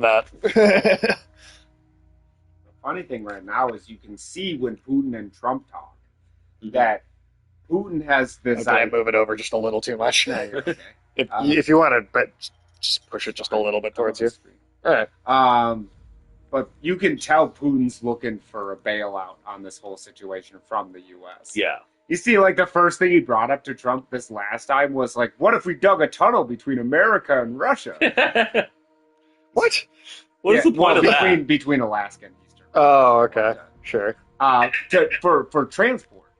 that. The funny thing right now is you can see when Putin and Trump talk that Putin has this Okay, I move it over just a little too much. No, you're okay. If you want to, but just push it just a little bit towards you. All right. But you can tell Putin's looking for a bailout on this whole situation from the U.S. Yeah. You see, like, the first thing he brought up to Trump this last time was, like, what if we dug a tunnel between America and Russia? What? What is the point of that? Between Alaska and Eastern. Oh, okay. Sure. For transport.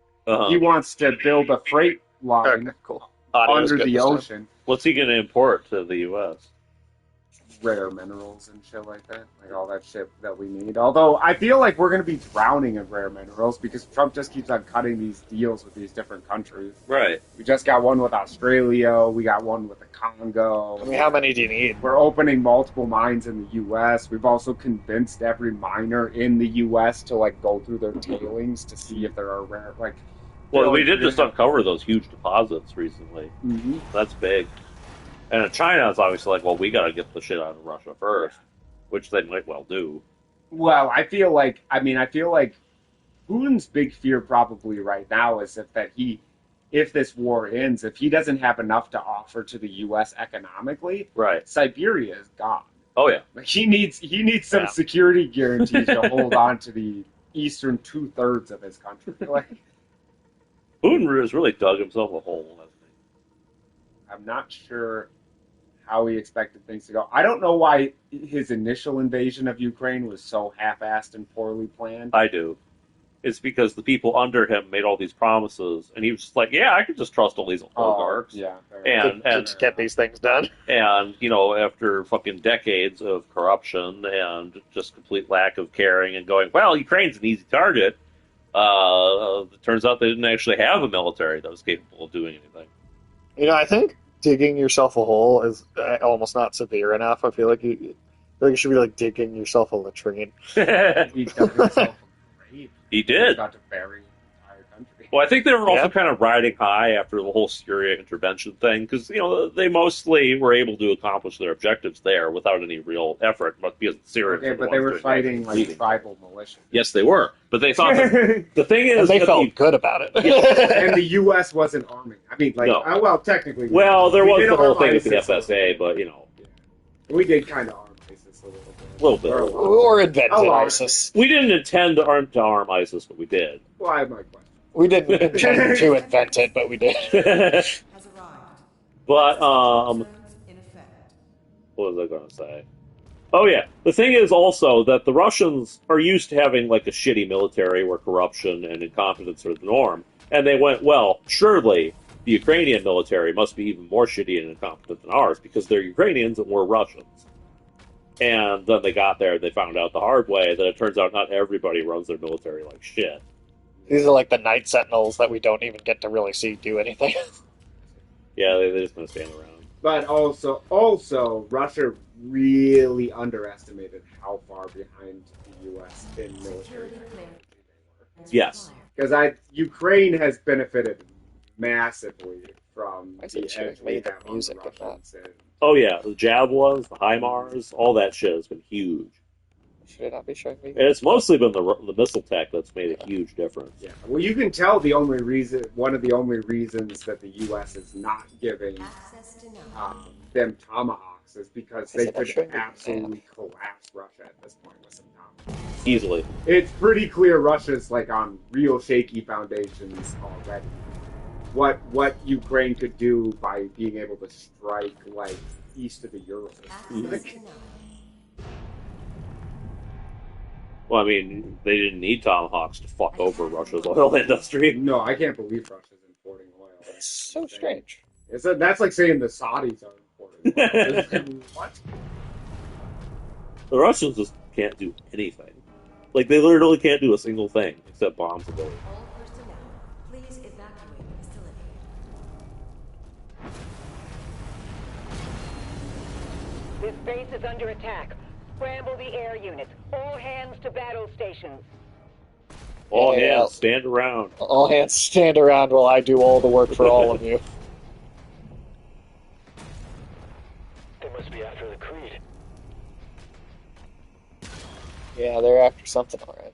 He wants to build a freight line under the ocean. What's he going to import to the U.S.? Rare minerals and shit like that. Like all that shit that we need. Although I feel like we're going to be drowning in rare minerals because Trump just keeps on cutting these deals with these different countries. Right. We just got one with Australia. We got one with the Congo. I mean, how many do you need? We're opening multiple mines in the U.S. We've also convinced every miner in the U.S. to like go through their tailings to see if there are rare like. Well, we did just uncover those huge deposits recently. Mm-hmm. That's big. And in China, it's obviously like, well, we got to get the shit out of Russia first, which they might well do. Well, I feel like Putin's big fear probably right now is if this war ends, if he doesn't have enough to offer to the U.S. economically, right? Siberia is gone. Oh yeah, like he needs some security guarantees to hold on to the eastern 2/3 of his country. Like, Putin has really dug himself a hole, hasn't he? I'm not sure how he expected things to go. I don't know why his initial invasion of Ukraine was so half-assed and poorly planned. I do. It's because the people under him made all these promises, and he was just like, yeah, I can just trust all these oligarchs. And to get these things done. And, you know, after fucking decades of corruption and just complete lack of caring and going, well, Ukraine's an easy target, it turns out they didn't actually have a military that was capable of doing anything. You know, I think digging yourself a hole is almost not severe enough. I feel like you should be like digging yourself a latrine. He dug himself a grave. He did. He got to bury the entire country. Well, I think they were also kind of riding high after the whole Syria intervention thing, because, you know, they mostly were able to accomplish their objectives there without any real effort, but because Syria. Okay, but they were fighting like tribal militia. Yes, they were, but they thought the thing is, and they felt good about it. And the U.S. wasn't arming. I mean, like, no. Well, technically. Well, there was the whole thing with the FSA, but you know, we did kind of arm ISIS a little bit. A little bit. Or invented ISIS. We didn't intend to arm ISIS, but we did. Well, I have my question. We didn't intend to invent it, but we did. But what was I going to say? Oh yeah, the thing is also that the Russians are used to having like a shitty military where corruption and incompetence are the norm, and they went, well, surely the Ukrainian military must be even more shitty and incompetent than ours because they're Ukrainians and we're Russians. And then they got there and they found out the hard way that it turns out not everybody runs their military like shit. These are like the night sentinels that we don't even get to really see do anything. Yeah, they're just going to stand around. But also, Russia really underestimated how far behind the U.S. in military technology they were. Yes. Because Ukraine has benefited massively from the edge we have on the Russians. Oh yeah, the Javelins, the HIMARS, all that shit has been huge. Should it not be showing me? And it's mostly been the missile tech that's made a huge difference. Yeah. Well, you can tell one of the only reasons that the U.S. is not giving them Tomahawks is because they could absolutely collapse Russia at this point with some Tomahawks. Easily. It's pretty clear Russia's like on real shaky foundations already. What Ukraine could do by being able to strike like east of the Urals. Well, I mean, they didn't need Tomahawks to fuck over Russia's oil industry. No, I can't believe Russia's importing oil. It's so strange. That's like saying the Saudis are importing oil. What? The Russians just can't do anything. Like, they literally can't do a single thing except bombs the building. All personnel, please evacuate the facility. This base is under attack. Scramble the air units. All hands to battle stations. All hands, stand around. All hands stand around while I do all the work for all of you. They must be after the Creed. Yeah, they're after something, alright.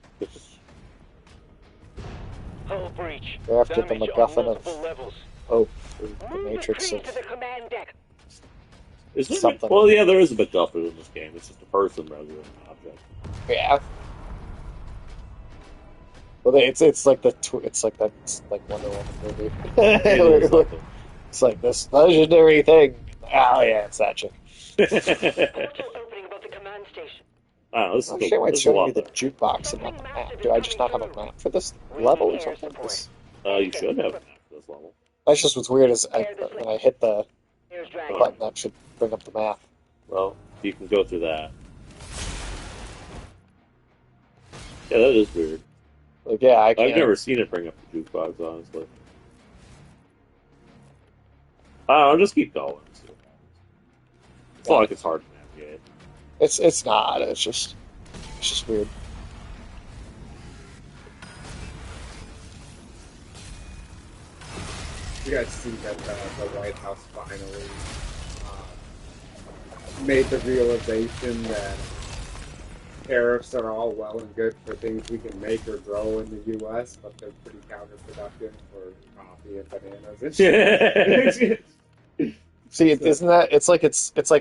Hull breach. They're after the Damage on MacGuffin multiple of levels. hope, or the Move the Matrix train of to the command deck. Is there? something. Well, yeah, there is a MacGuffin in this game. It's just a person rather than an object. Yeah. Well, it's like it's like that Wonder Woman movie. Maybe there's something. It's like this legendary thing. Oh yeah, it's that chick. Portal opening above the command station. I don't know, this Oh is shit, why this it's is a showing me lot the better. jukebox and not the map? Do I just not have a map for this level or something? This, You should have a map for this level. that's just what's weird is when I hit the There's Dragon. button, that should bring up the map. Well, you can go through that. Yeah, that is weird. Like, yeah, I can't. I've never seen it bring up the jukebox, honestly. I don't know, just keep going. See what happens. It's not like it's hard to navigate. It's not. It's just weird. You guys see that the White House finally made the realization that tariffs are all well and good for things we can make or grow in the U.S., but they're pretty counterproductive for coffee and bananas and shit. See, isn't that? It's like it is. Pulling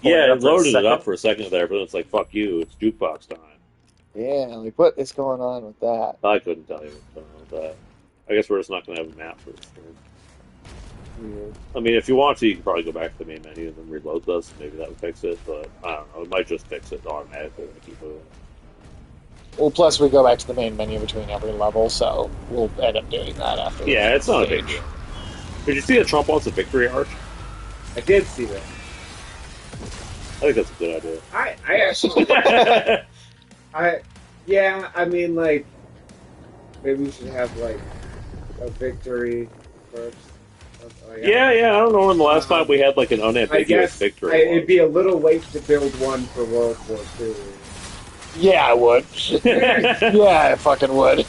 Yeah, it it up for a loaded it second. up for a second there, but it's like, fuck you, it's jukebox time. Yeah, like what is going on with that? I couldn't tell you what's going on with that. I guess we're just not going to have a map for this thing. Weird. I mean, if you want to, you can probably go back to the main menu and then reload this. Maybe that would fix it, but I don't know. It might just fix it automatically when you keep moving. Well, plus we go back to the main menu between every level, so we'll end up doing that after. Yeah, it's not a stage. big deal. Did you see that Trump wants a victory arch? I did see that. I think that's a good idea. I actually, I mean, like, maybe we should have, like, a victory first. Yeah, I don't know when the last time we had like an I unambiguous guess victory. it'd be a little late to build one for World War II. Yeah, I would. Yeah, I fucking would.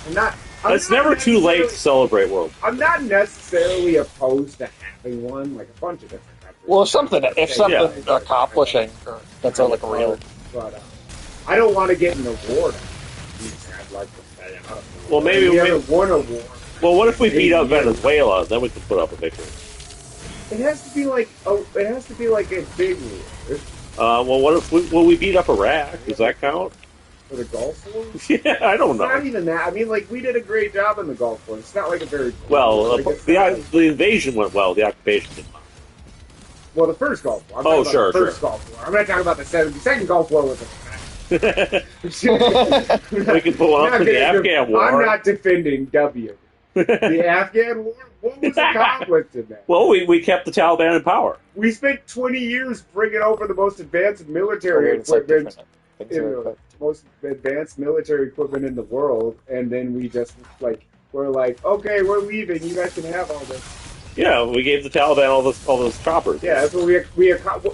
It's never too late to celebrate World. I'm not necessarily opposed to having one, like a bunch of different countries. Well, if something accomplishing, that's like a real. But I don't want to get in a war. I'd like to stay out of the war. Well, maybe we haven't won a war. Well, what if we beat up Venezuela? Then we can put up a victory. It has to be like a big war. Well, what if we beat up Iraq? Does that count? For the Gulf War? Yeah, I don't know. It's not even that. I mean, like, we did a great job in the Gulf War. It's not like a very... Well, the invasion went well. The occupation did not. Well, the first Gulf War. Sure. Gulf War. I'm not talking about the second Gulf War was a... We can pull one up in the Afghan War. I'm not defending W. The Afghan War? What was accomplished in that? Well, we kept the Taliban in power. We spent 20 years bringing over the most advanced military equipment, most advanced military equipment in the world, and then we just we're like, okay, we're leaving. You guys can have all this. Yeah, we gave the Taliban all those choppers. Yeah, that's what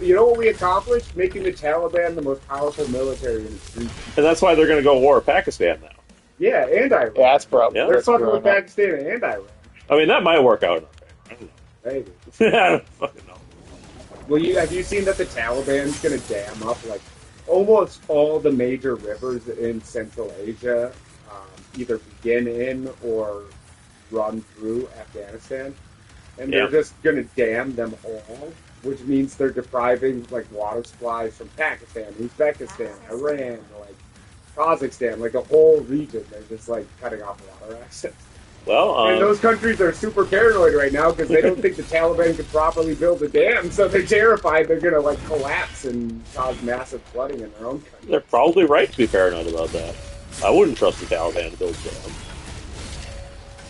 you know what we accomplished? Making the Taliban the most powerful military in the street. And that's why they're going to go war with Pakistan now. Yeah, and Iran. Yeah, that's broken. Yeah, they're fucking with Pakistan and Iran. I mean, that might work out in our favor. I don't know. Maybe. I don't fucking know. Well, have you seen that the Taliban's going to dam up almost all the major rivers in Central Asia, either begin in or run through Afghanistan? And they're just going to dam them all, which means they're depriving water supplies from Pakistan, Uzbekistan, Iran, Kazakhstan, the whole region. They're just cutting off water access. Well, and those countries are super paranoid right now because they don't think the Taliban could properly build a dam, so they're terrified they're going to collapse and cause massive flooding in their own country. They're probably right to be paranoid about that. I wouldn't trust the Taliban to build a dam.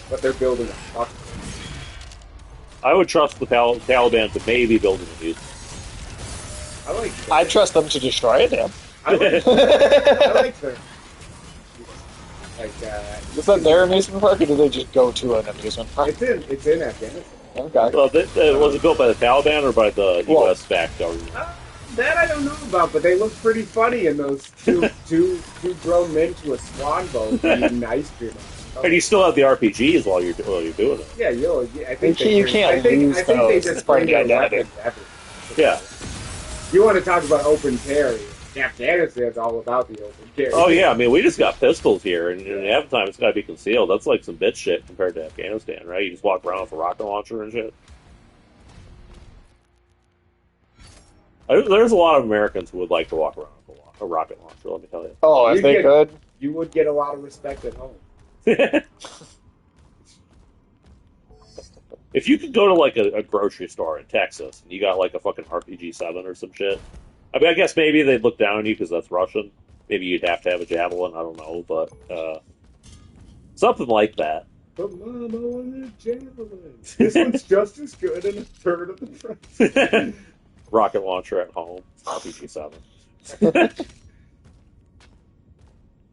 But they're building a fuck. I would trust the Taliban to maybe build a new. I'd trust them to destroy a dam. I like their... Is that their amusement park, or do they just go to an amusement park? It's in Afghanistan. Okay. Well, was it built by the Taliban or by the U.S.-backed government? That I don't know about, but they look pretty funny in those two grown men to a swan boat eating ice cream. And you still have the RPGs while you're doing it. Yeah, I think you can't lose those. They just it's part of the identity. Yeah. You want to talk about open carry? Afghanistan's all about the open carry. Oh yeah, I mean we just got pistols here, and half the time it's got to be concealed. That's like some bitch shit compared to Afghanistan, right? You just walk around with a rocket launcher and shit. There's a lot of Americans who would like to walk around with a rocket launcher. Let me tell you. Oh, if they could. You would get a lot of respect at home. If you could go to like a grocery store in Texas and you got like a fucking RPG-7 or some shit, I mean, I guess maybe they'd look down on you because that's Russian. Maybe you'd have to have a javelin. I don't know, but something like that. But Mom, I want a javelin. This one's just as good and a third of the price. Rocket launcher at home, RPG-7.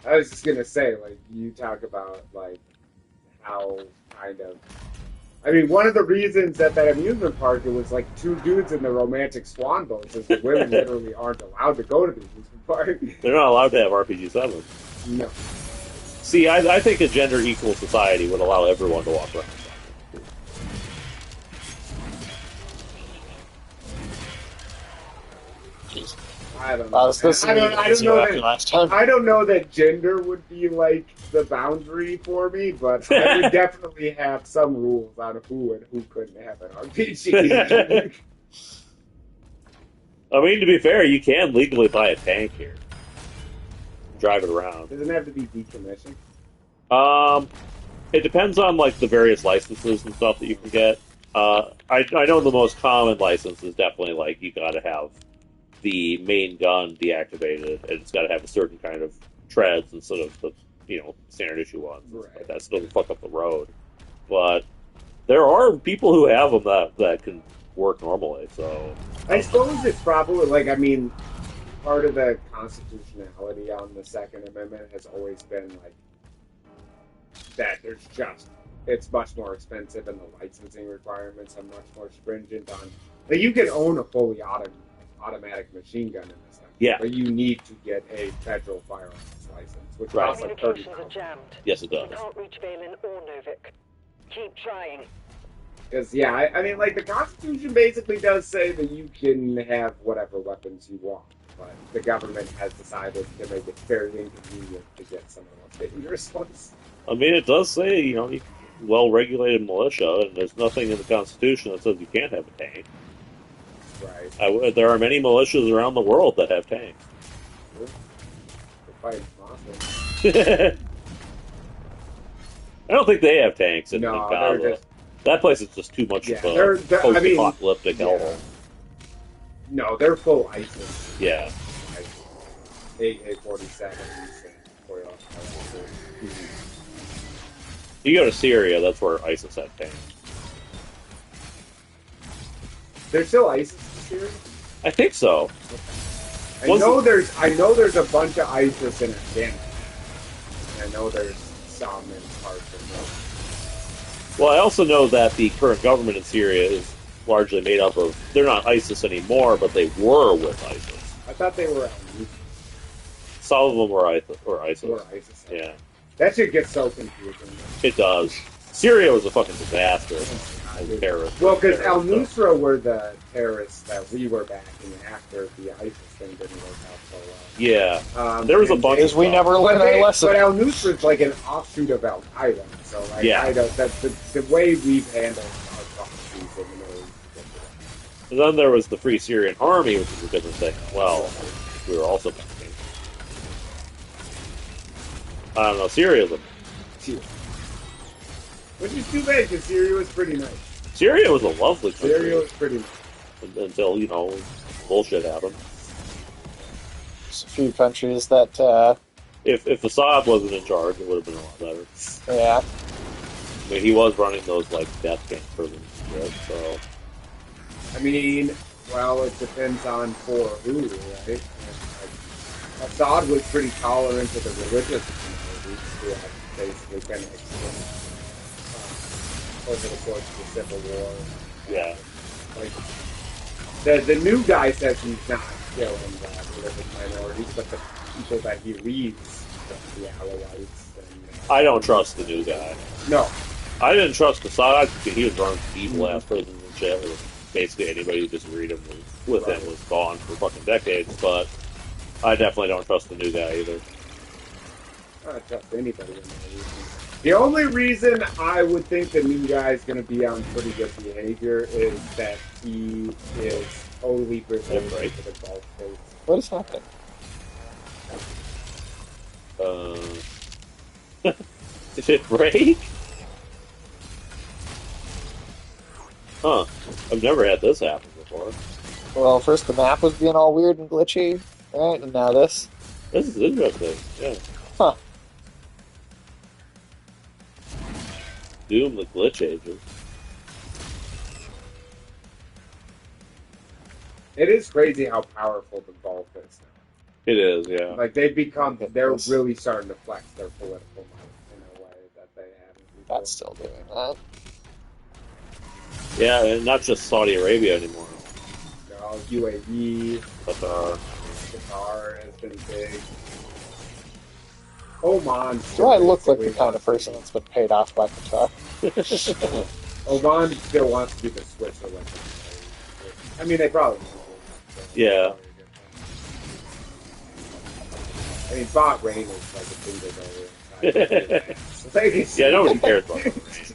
I was just gonna say, like, you talk about like how kind of. I mean, one of the reasons that amusement park, it was like two dudes in the romantic swan boats, is the women literally aren't allowed to go to the amusement park. They're not allowed to have RPG-7s. No. See, I think a gender-equal society would allow everyone to walk around. I don't know. I don't know that gender would be like the boundary for me, but I would definitely have some rules on who and who couldn't have an RPG. I mean, to be fair, you can legally buy a tank here, drive it around. Doesn't have to be decommissioned. It depends on like the various licenses and stuff that you can get. I know the most common license is definitely like you got to have the main gun deactivated, and it's got to have a certain kind of treads instead of the standard issue ones. Right. Like that doesn't fuck up the road. But there are people who have them that can work normally. So I suppose it's probably like part of the constitutionality on the Second Amendment has always been like that. It's much more expensive, and the licensing requirements are much more stringent on. Like you can own a fully automatic machine gun in this country, yeah, but you need to get a federal firearms license, which costs like Communications are jammed. Yes, it does. You can't reach Valen or Novik. Keep trying. Because I mean, like the Constitution basically does say that you can have whatever weapons you want, but the government has decided to make it very inconvenient to get some of the most dangerous ones. I mean, it does say well-regulated militia, and there's nothing in the Constitution that says you can't have a tank. Right. There are many militias around the world that have tanks. They're fighting Moscow. I don't think they have tanks in No, Gaza. That place is just too much of a post-apocalyptic hellhole. No, they're full ISIS. Yeah. AK-47s and You go to Syria, that's where ISIS had tanks. There's still ISIS in Syria? I think so. I know there's a bunch of ISIS in Afghanistan. I know there's some in parts of Well, I also know that the current government in Syria is largely made up of. They're not ISIS anymore, but they were with ISIS. I thought they were. Some of them were ISIS. Were ISIS. Yeah. That shit gets so confusing. It does. Syria was a fucking disaster. Terrorists. Well, because al-Nusra were the terrorists that we were backing after the ISIS thing didn't work out so well. Yeah. There was a bunch of we never learned our lesson. But al-Nusra is like an offshoot of al-Qaeda. So, like, yeah. That's the way we've handled our policies in the Middle East. And then there was the Free Syrian Army, which is a different thing. Well, we were also backing. I don't know, Syria was which is too bad, because Syria was pretty nice. Syria was a lovely country. Syria was pretty nice. Until, bullshit happened. There's a few countries that... If Assad wasn't in charge, it would have been a lot better. Yeah. I mean, he was running those, death camp prisons, right? So... I mean, well, it depends on for who, right? Assad was pretty tolerant to the religious communities who had basically been extinct over the course of the Civil War. Yeah. The new guy says he's not killing religious minorities, but the people that he leads, the Alawites. I don't trust the new guy. No. I didn't trust Assad because he was running evil-ass prisons and shit. Basically, anybody who disagreed with him was gone for fucking decades, but I definitely don't trust the new guy either. I don't trust anybody in that region. The only reason I would think the new guy is going to be on pretty good behavior is that he is totally beholden Right. to the Gulf states. What is happening? Did it break? Huh. I've never had this happen before. Well, first the map was being all weird and glitchy, right? And now this. This is interesting. Yeah. Huh. Doom the glitch agent. It is crazy how powerful the Gulf is now. It is, yeah. Like they're Goodness. really starting to flex their political might in a way that they haven't before. That's still doing that. Yeah, and not just Saudi Arabia anymore. No, UAE, Qatar. Qatar has been big. Oman. Do I look like the kind of person that's been paid off by Qatar? Oman still wants to be the Switzerland. I mean, they probably. Yeah. I mean, Bahrain is like a finger dollar. Yeah, nobody cares about that.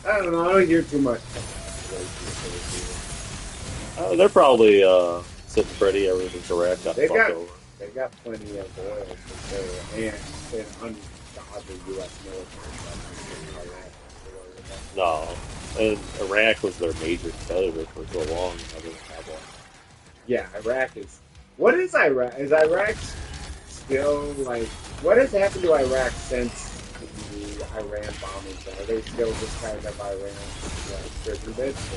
I don't know. I don't hear too much. They're probably sitting pretty ever since Iraq got fucked over. They got plenty of oil for sure, and an ungodly U.S. military. No. And Iraq was their major competitor for so long. I didn't have one. Yeah, Iraq is. What is Iraq? Is Iraq still like? What has happened to Iraq since the Iran bombings? Are they still just kind of Iran's like prison bits?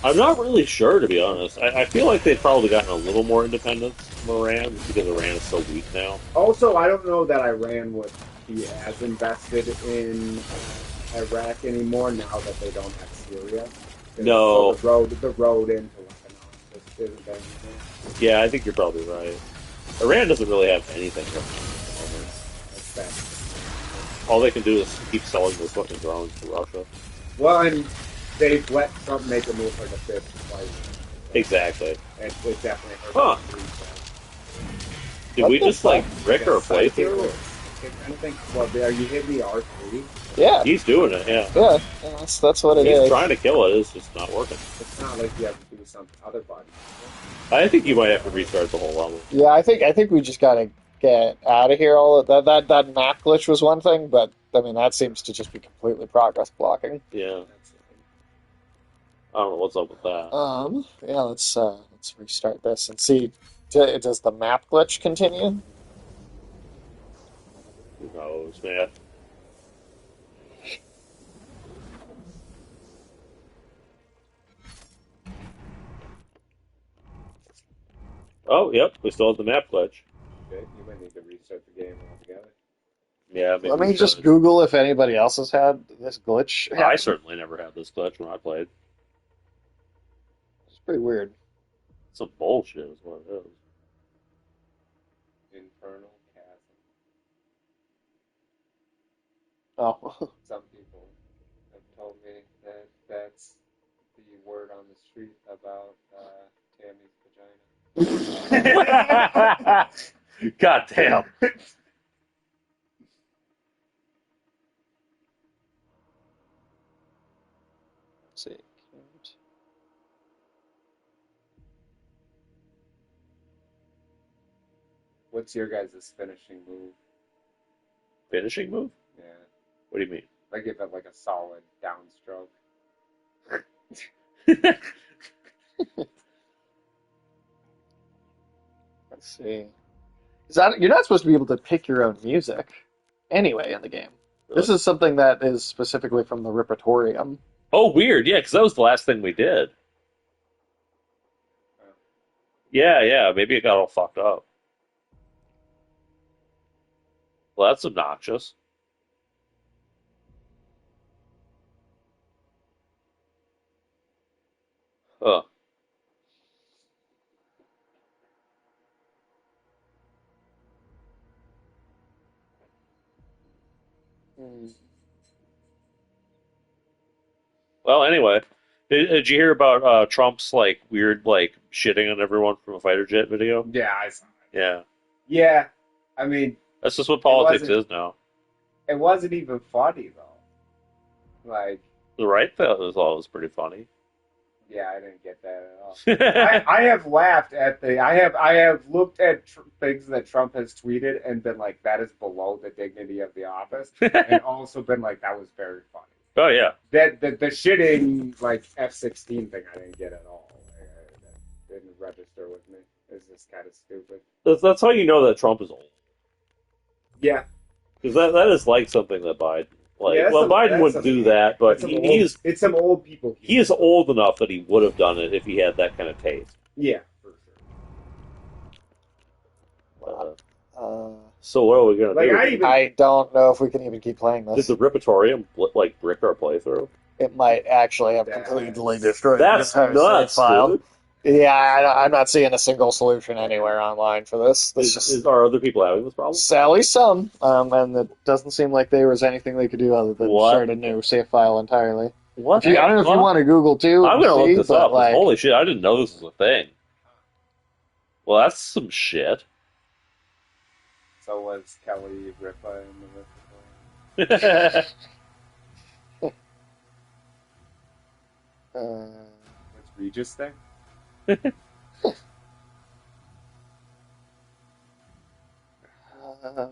I'm not really sure, to be honest. I feel like they've probably gotten a little more independence from Iran just because Iran is so weak now. Also, I don't know that Iran would be as invested in Iraq anymore now that they don't have Syria. No. So the road into Lebanon just isn't there anymore. Yeah, I think you're probably right. Iran doesn't really have anything going on That's bad. all they can do is keep selling those fucking drones to Russia. Well, and they've let Trump make a move for the fifth twice. Exactly. And it definitely hurt. Huh. Did What we the just fuck? like Rick or playthrough? I think. Well, are you hitting the R3? Yeah. He's doing it, yeah. Yeah, that's what it He's is. trying to kill it, it's just not working. It's not like you have to do some other button. I think you might have to restart the whole level. Yeah, I think we just gotta get out of here. All of that map glitch was one thing, but I mean that seems to just be completely progress blocking. Yeah. I don't know what's up with that. Yeah, let's restart this and see. Does the map glitch continue? Who knows, man? Oh, yep, we still have the map glitch. Okay, you might need to restart the game altogether. Yeah, maybe Let we me just should. Google if anybody else has had this glitch. I certainly never had this glitch when I played. It's pretty weird. Some bullshit is what it is. Infernal chasm. Oh, Some people have told me that that's the word on the street about Tammy's vagina. God damn. let's see. What's your guys' finishing move? Finishing move? Yeah. What do you mean? I give it like a solid downstroke. Let's see. Is that you're not supposed to be able to pick your own music anyway in the game? Really? This is something that is specifically from the Repertorium. Oh, weird. Yeah, because that was the last thing we did. Yeah. Maybe it got all fucked up. Well, that's obnoxious. Huh. Well, anyway, Did you hear about Trump's like weird like shitting on everyone from a fighter jet video? Yeah, I saw it. Yeah, Yeah, I mean, that's just what politics wasn't- is now. it wasn't even funny though. Like, The right thought was always pretty funny. yeah, I didn't get that at all. I have laughed at I have looked at things that Trump has tweeted and been like, that is below the dignity of the office, and also been like, that was very funny. Oh yeah, That the shitting like F-16 thing, I didn't get at all. That didn't register with me. It's just kind of stupid. that's how you know that Trump is old. Yeah, Because that is like something that Biden like. Yeah, well, Biden wouldn't do that, but it's some old people. he is old enough that he would have done it if he had that kind of taste. Yeah, for sure. So what are we gonna do? I don't know if we can even keep playing Did this. the Ripatorium like brick our playthrough? It might actually have completely destroyed That's the entire nuts, save file. dude. Yeah, I'm not seeing a single solution anywhere online for this. Are other people having this problem? At least some, and it doesn't seem like there was anything they could do other than start a new save file entirely. What? I don't know if you want to Google too. I'm gonna look this up. Like, Holy shit! I didn't know this was a thing. Well, that's some shit. So was Kelly Ripa in the Ripa? What's Regis thing?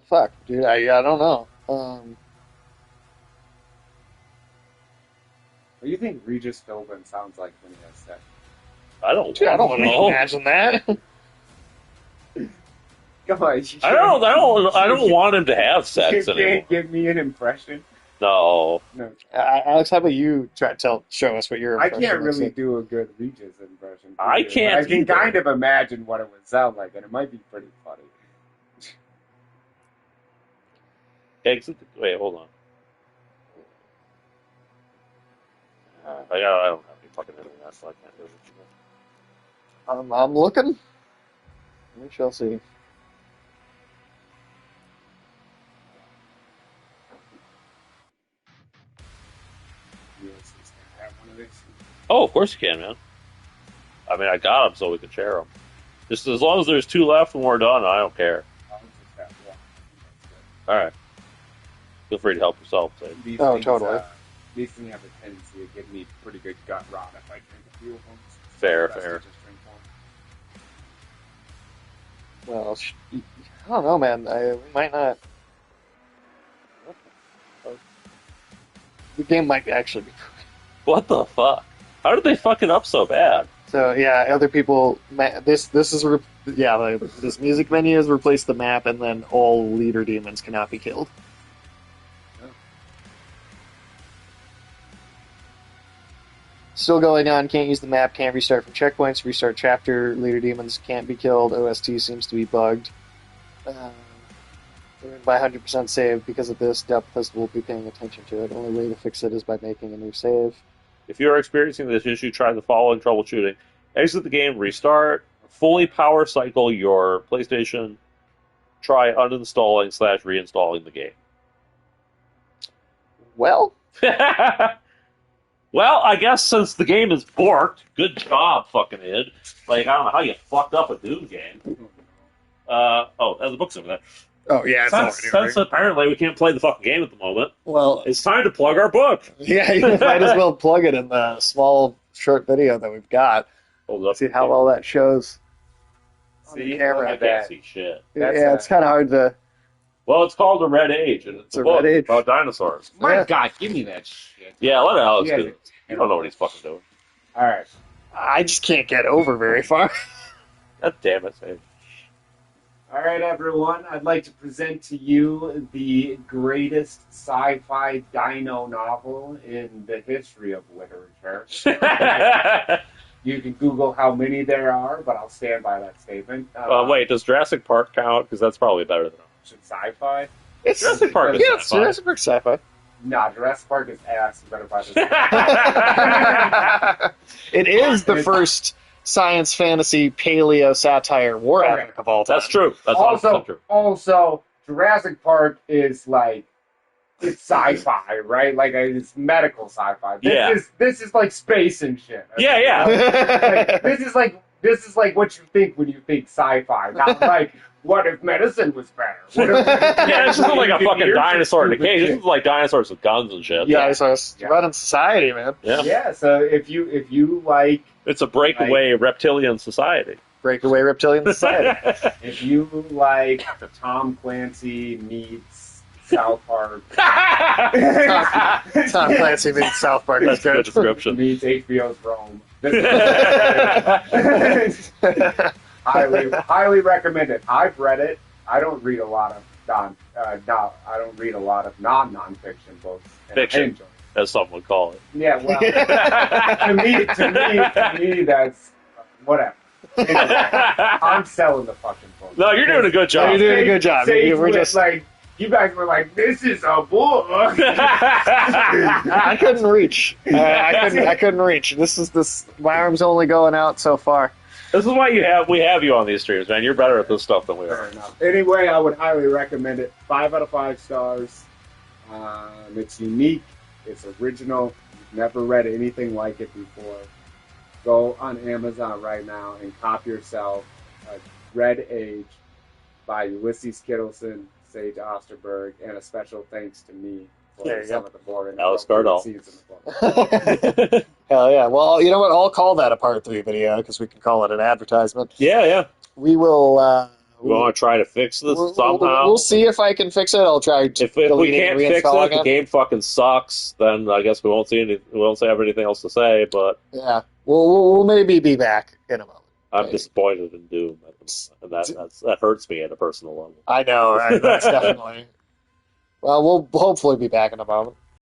Fuck, dude. I don't know. What do you think Regis Philbin sounds like when he has sex? I don't. Dude, I don't want to know. imagine that. Come on, I don't want him to have sex you anymore. can't give me an impression. No. Alex, show us what your I impression can't looks really like. do a good Regis impression. I can't I can either. kind of imagine what it would sound like, and it might be pretty funny. Exit. Wait, hold on. I don't have any fucking internet, so I can't do it. I'm looking. We shall see. Oh, of course you can, man. I mean, I got them so we can share them. Just as long as there's 2 left when we're done, I don't care. All right. Feel free to help yourself. Say. Totally. These things have a tendency to give me pretty good gut rot if I drink a few of them. Fair. Just drink one. Well, I don't know, man. We might not. The game might actually be. What the fuck? How did they fuck it up so bad? So yeah, other people. This music menu has replaced the map, and then all leader demons cannot be killed. Still going on. Can't use the map. Can't restart from checkpoints. Restart chapter. Leader demons can't be killed. OST seems to be bugged. By 100% save. Because of this, Depth will be paying attention to it. Only way to fix it is by making a new save. If you are experiencing this issue, try the following troubleshooting. Exit the game, restart, fully power cycle your PlayStation, try uninstalling/reinstalling the game. Well, well, I guess since the game is borked, good job, fucking id. Like, I don't know how you fucked up a Doom game. There's a book's over there. oh yeah, Since apparently we can't play the fucking game at the moment, well, it's time to plug our book. yeah, you might as well plug it in the small short video that we've got. Hold up. See how well that shows on the See, camera. I can't see shit. It's kind of hard to. Well, it's called The Red Age, and it's a The book Red Age. about dinosaurs. My Yeah. God, give me that shit. Yeah, let Alex Yeah, do it. You don't know what he's fucking doing. All right. I just can't get over very far. God damn it, Sage. All right, everyone. I'd like to present to you the greatest sci-fi dino novel in the history of literature. You can Google how many there are, but I'll stand by that statement. Wait, does Jurassic Park count? Because that's probably better than Should sci-fi? It's Jurassic Park is yeah, sci-fi. Jurassic Park sci-fi. Nah, Jurassic Park is ass. You better buy this. It is the first science fantasy paleo satire war Okay. epic of all time. That's true. That's also true. Also, Jurassic Park is like it's sci-fi, right? Like it's medical sci-fi. This is like space and shit. Yeah. Like, this is like what you think when you think sci-fi, not like what if medicine was better? What if This isn't like a fucking engineers dinosaur in were a cage. stupid This is like dinosaurs with guns and shit. Yeah, so it's running society, man. Yeah. Yeah, so if you like, It's a breakaway reptilian society. Breakaway reptilian society. if you like Tom Clancy meets South Park, Tom Clancy meets South Park. That's a good description. meets HBO's Rome. Highly recommend it. I've read it. I don't read a lot of non-fiction books. Fiction. I enjoy it. As some would call it. Yeah, well, to me, that's whatever. Anyway, I'm selling the fucking book. No, you're doing a good job. You're doing a good job. We're just like, you guys were like, this is a book. I couldn't reach. I couldn't reach. My arm's only going out so far. This is why we have you on these streams, man. You're better at this stuff than we Fair are. enough. Anyway, I would highly recommend it. 5 out of 5 stars. It's unique. It's original. You've never read anything like it before. Go on Amazon right now and cop yourself Red Age by Ulysses Kittleson, Sage Osterberg, and a special thanks to me for some of the boring Alex Gardell. scenes in the book. Hell yeah. Well, you know what? I'll call that a part 3 video because we can call it an advertisement. Yeah. We will. We want to try to fix this somehow. We'll see if I can fix it. I'll try to. If we can't fix it, again. the game fucking sucks. Then I guess we won't have anything else to say. But yeah, we'll maybe be back in a moment. I'm disappointed in Doom, and that hurts me at a personal level. I know, right? That's definitely. Well, we'll hopefully be back in a moment.